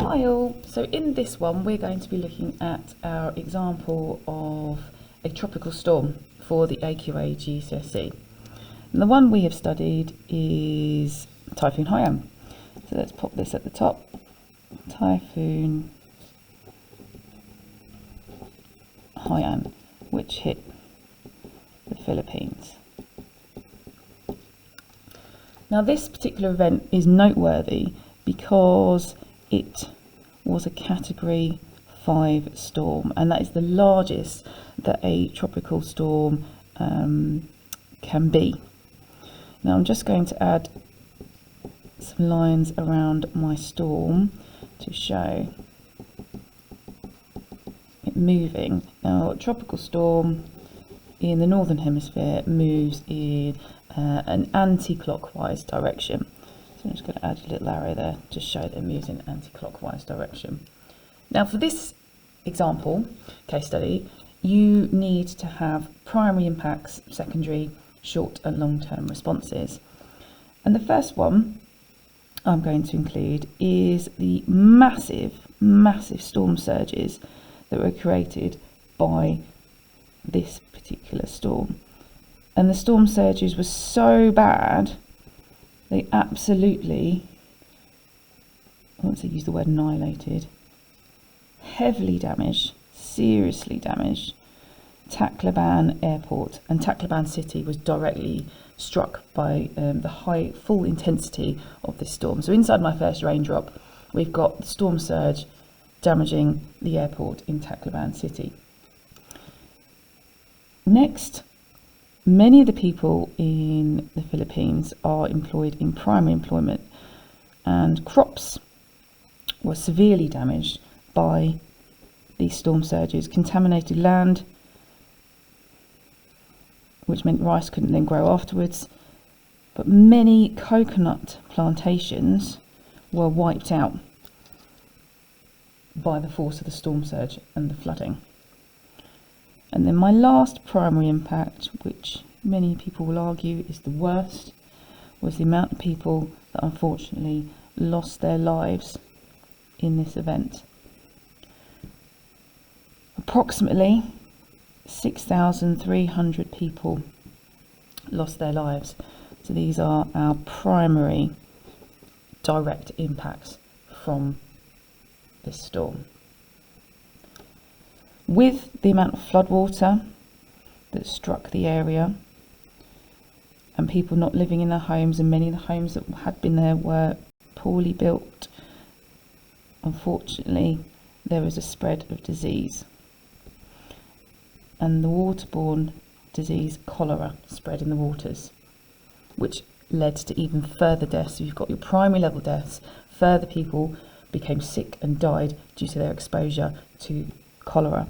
Hi all, so in this one we're going to be looking at our example of a tropical storm for the AQA GCSE. And the one we have studied is Typhoon Haiyan. So let's pop this at the top. Typhoon Haiyan, which hit the Philippines. Now this particular event is noteworthy because it was a Category 5 storm, and that is the largest that a tropical storm can be. Now I'm just going to add some lines around my storm to show it moving. Now a tropical storm in the northern hemisphere moves in an anti-clockwise direction. So I'm just going to add a little arrow there to show that it moves in an anti-clockwise direction. Now for this example case study, you need to have primary impacts, secondary, short and long-term responses. And the first one I'm going to include is the massive storm surges that were created by this particular storm. And the storm surges were so bad, they absolutely, I want to use the word annihilated, heavily damaged, seriously damaged Tacloban Airport, and Tacloban City was directly struck by the high full intensity of this storm. So inside my first raindrop, we've got the storm surge damaging the airport in Tacloban City. Next, many of the people in the Philippines are employed in primary employment, and crops were severely damaged by these storm surges. Contaminated land, which meant rice couldn't then grow afterwards, but many coconut plantations were wiped out by the force of the storm surge and the flooding. And then my last primary impact, which many people will argue is the worst, was the amount of people that unfortunately lost their lives in this event. Approximately 6,300 people lost their lives. So these are our primary direct impacts from this storm. With the amount of floodwater that struck the area and people not living in their homes, and many of the homes that had been there were poorly built, unfortunately there was a spread of disease, and the waterborne disease cholera spread in the waters, which led to even further deaths. So you've got your primary level deaths, further people became sick and died due to their exposure to cholera.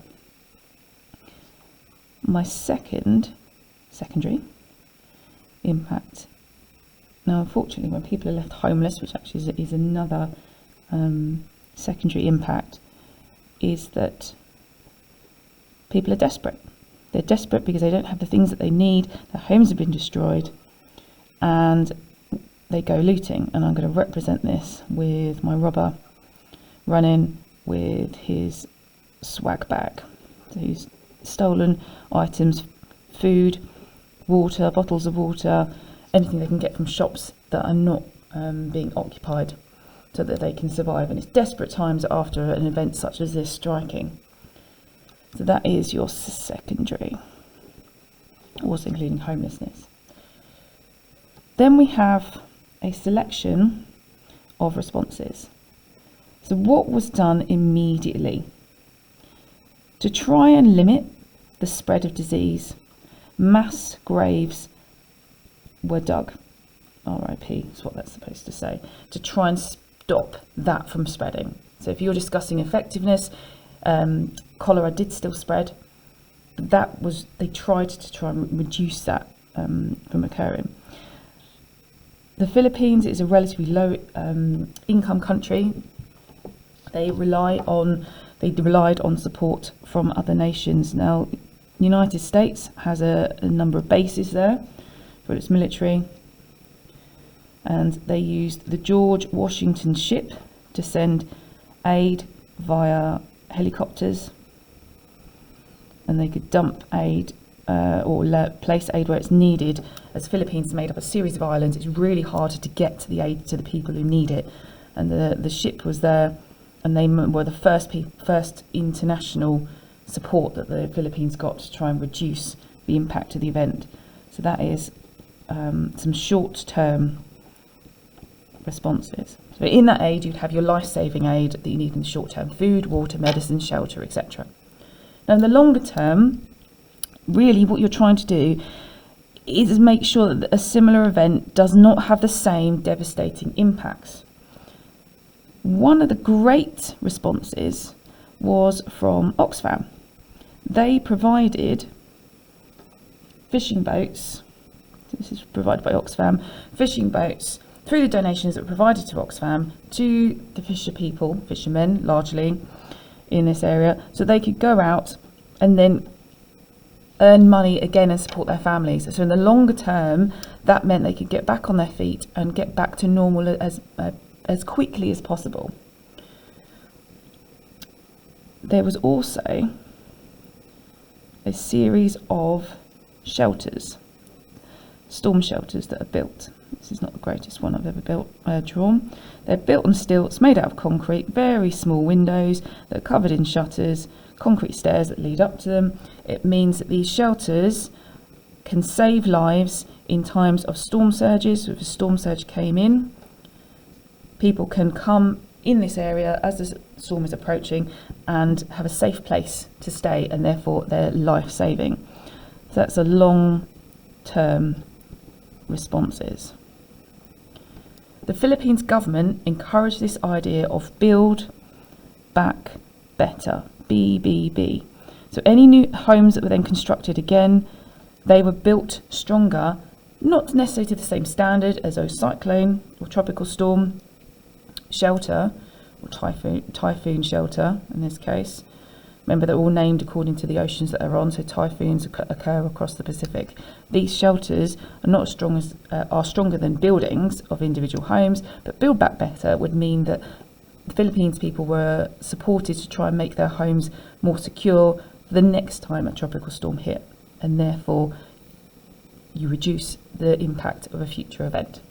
My secondary impact, now unfortunately when people are left homeless, which actually is another secondary impact, is that people are desperate. They're desperate because they don't have the things that they need, their homes have been destroyed, and they go looting. And I'm going to represent this with my robber running with his swag bag. So he's stolen items, food, water, bottles of water, anything they can get from shops that are not being occupied, so that they can survive. And it's desperate times after an event such as this striking. So that is your secondary, also including homelessness. Then we have a selection of responses. So what was done immediately? To try and limit the spread of disease, mass graves were dug. RIP is what that's supposed to say. To try and stop that from spreading. So if you're discussing effectiveness, cholera did still spread, but they tried to reduce that from occurring. The Philippines is a relatively low income country. They relied on support from other nations. Now, the United States has a number of bases there for its military, and they used the George Washington ship to send aid via helicopters, and they could dump aid or place aid where it's needed. As Philippines is made up of a series of islands, it's really hard to get to the aid to the people who need it. And the ship was there, and they were the first international support that the Philippines got to try and reduce the impact of the event. So that is some short-term responses. So in that aid, you'd have your life-saving aid that you need in the short term: food, water, medicine, shelter, etc. Now in the longer term, really what you're trying to do is make sure that a similar event does not have the same devastating impacts. One of the great responses was from Oxfam. They provided fishing boats. This is provided by Oxfam. Fishing boats, through the donations that were provided to Oxfam, to the fishermen largely in this area, so they could go out and then earn money again and support their families. So in the longer term, that meant they could get back on their feet and get back to normal as quickly as possible. There was also a series of shelters, storm shelters that are built. This is not the greatest one I've ever drawn. They're built on stilts, made out of concrete, very small windows that are covered in shutters, concrete stairs that lead up to them. It means that these shelters can save lives in times of storm surges. So if a storm surge came in, people can come in this area as the storm is approaching and have a safe place to stay, and therefore they're life-saving. So that's a long-term responses. The Philippines government encouraged this idea of build back better, BBB. So any new homes that were then constructed again, they were built stronger, not necessarily to the same standard as a cyclone or tropical storm shelter, or typhoon shelter in this case. Remember, they're all named according to the oceans that they're on, so typhoons occur across the Pacific. These shelters are not as strong as are stronger than buildings of individual homes, but build back better would mean that the Philippines people were supported to try and make their homes more secure for the next time a tropical storm hit, and therefore you reduce the impact of a future event.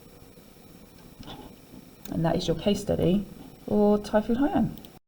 And that is your case study for Typhoon Haiyan.